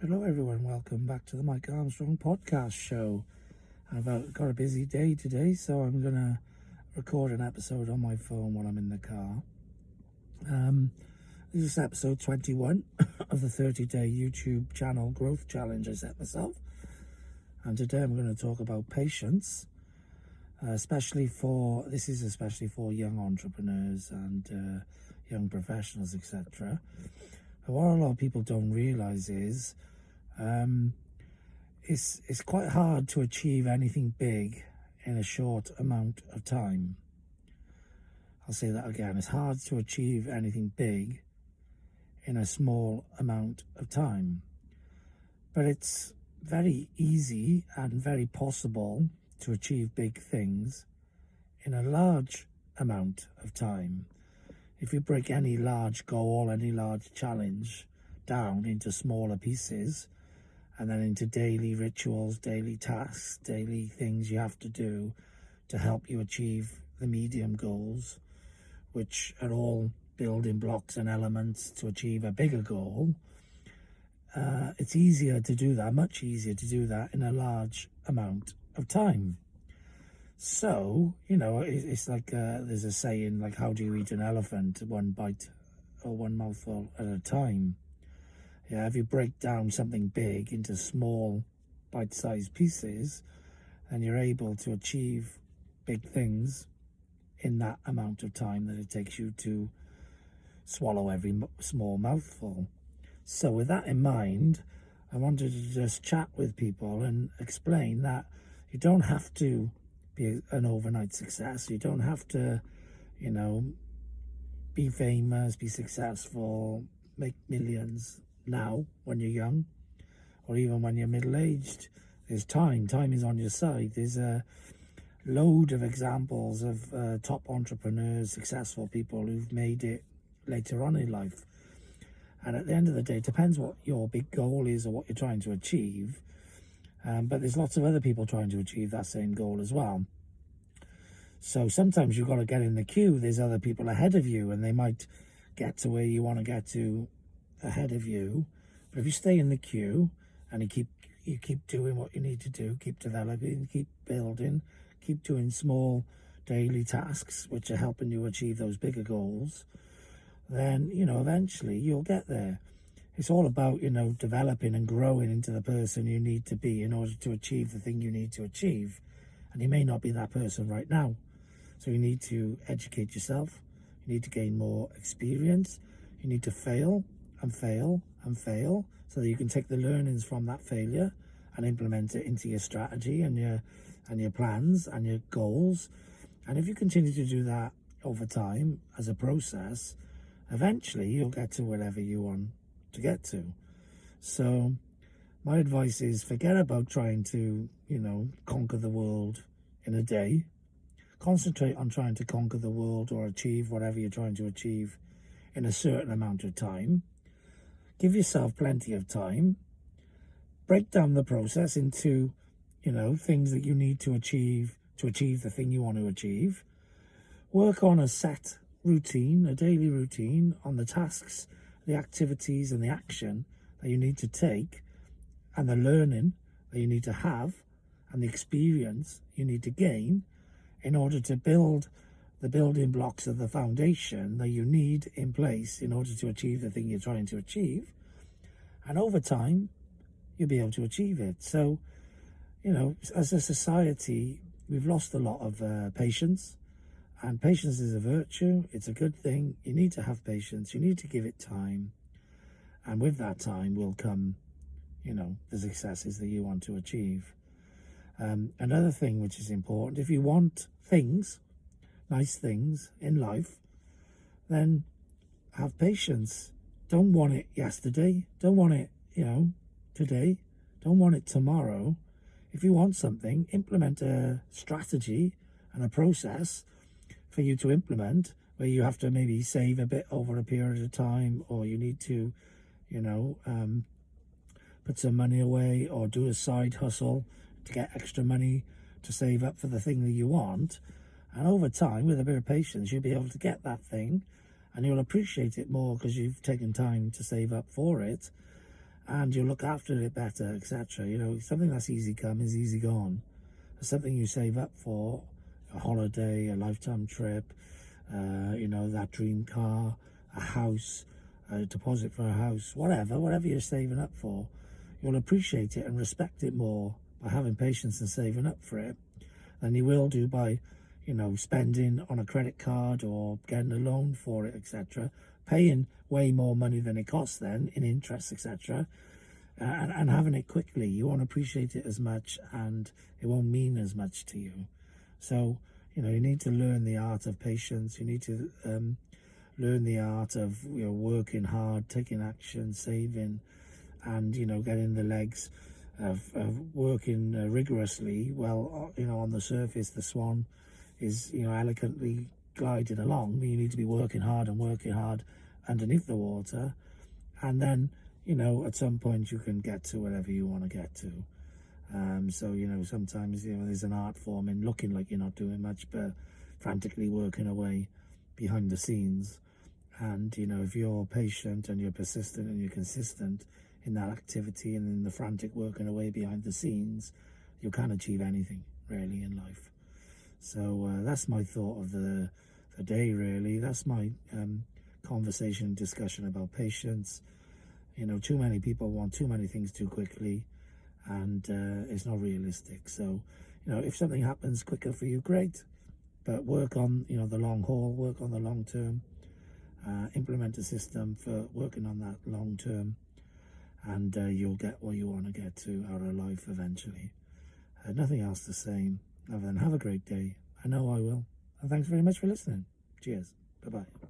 Hello everyone, welcome back to the Mike Armstrong podcast show. I've got a busy day today, so I'm going to record an episode on my phone while I'm in the car. This is episode 21 of the 30-day YouTube channel growth challenge I set myself. And today I'm going to talk about patience, especially for young entrepreneurs and young professionals, etc. What a lot of people don't realize is it's quite hard to achieve anything big in a short amount of time. I'll say that again. It's hard to achieve anything big in a small amount of time. But it's very easy and very possible to achieve big things in a large amount of time. If you break any large goal, any large challenge down into smaller pieces and then into daily rituals, daily tasks, daily things you have to do to help you achieve the medium goals, which are all building blocks and elements to achieve a bigger goal, it's easier to do that, much easier to do that in a large amount of time. So, it's like there's a saying, like, how do you eat an elephant? One bite or one mouthful at a time. Yeah, if you break down something big into small bite-sized pieces, then you're able to achieve big things in that amount of time that it takes you to swallow every small mouthful. So with that in mind, I wanted to just chat with people and explain that you don't have to be an overnight success. You don't have to, be famous, be successful, make millions now when you're young, or even when you're middle-aged. There's time. Time is on your side. There's a load of examples of top entrepreneurs, successful people who've made it later on in life. And at the end of the day, it depends what your big goal is or what you're trying to achieve. But there's lots of other people trying to achieve that same goal as well. So sometimes you've got to get in the queue. There's other people ahead of you, and they might get to where you want to get to ahead of you. But if you stay in the queue and you keep doing what you need to do, keep developing, keep building, keep doing small daily tasks which are helping you achieve those bigger goals, then, eventually you'll get there. It's all about, developing and growing into the person you need to be in order to achieve the thing you need to achieve. And you may not be that person right now. So you need to educate yourself. You need to gain more experience. You need to fail and fail and fail so that you can take the learnings from that failure and implement it into your strategy and your plans and your goals. And if you continue to do that over time as a process, eventually you'll get to wherever you want to get to. So my advice is, forget about trying to, conquer the world in a day. Concentrate on trying to conquer the world or achieve whatever you're trying to achieve in a certain amount of time. Give yourself plenty of time. Break down the process into, things that you need to achieve the thing you want to achieve. Work on a set routine, a daily routine on the tasks, the activities and the action that you need to take, and the learning that you need to have, and the experience you need to gain in order to build the building blocks of the foundation that you need in place in order to achieve the thing you're trying to achieve. And over time, you'll be able to achieve it. So, as a society, we've lost a lot of patience. And patience is a virtue. It's a good thing. You need to have patience. You need to give it time. And with that time will come, the successes that you want to achieve. Another thing which is important, if you want things, nice things in life, then have patience. Don't want it yesterday. Don't want it, today. Don't want it tomorrow. If you want something, implement a strategy and a process for you to implement, where you have to maybe save a bit over a period of time, or you need to, put some money away or do a side hustle to get extra money to save up for the thing that you want. And over time, with a bit of patience, you'll be able to get that thing, and you'll appreciate it more because you've taken time to save up for it. and you'll look after it better, etc. You know, something that's easy come is easy gone. Something you save up for, a holiday, a lifetime trip, you know, that dream car, a house, a deposit for a house, whatever you're saving up for, you'll appreciate it and respect it more by having patience and saving up for it than you will do by, you know, spending on a credit card or getting a loan for it, etc. Paying way more money than it costs then in interest, etc. And having it quickly. You won't appreciate it as much, and it won't mean as much to you. So, you know, you need to learn the art of patience. You need to learn the art of, you know, working hard, taking action, saving, and, you know, getting the legs of working rigorously. Well, you know, on the surface, the swan is, you know, elegantly gliding along. You need to be working hard underneath the water, and then, you know, at some point you can get to wherever you want to get to. So, you know, sometimes, you know, there's an art form in looking like you're not doing much, but frantically working away behind the scenes. And, you know, if you're patient and you're persistent and you're consistent in that activity and in the frantic working away behind the scenes, you can achieve anything, really, in life. So that's my thought of the day, really. That's my conversation, discussion about patience. You know, too many people want too many things too quickly, and it's not realistic. So, you know, if something happens quicker for you, great. But work on, you know, the long haul, work on the long term, implement a system for working on that long term, and you'll get what you want to get to out of life eventually. Nothing else to say other than have a great day. I know I will. And thanks very much for listening. Cheers. Bye-bye.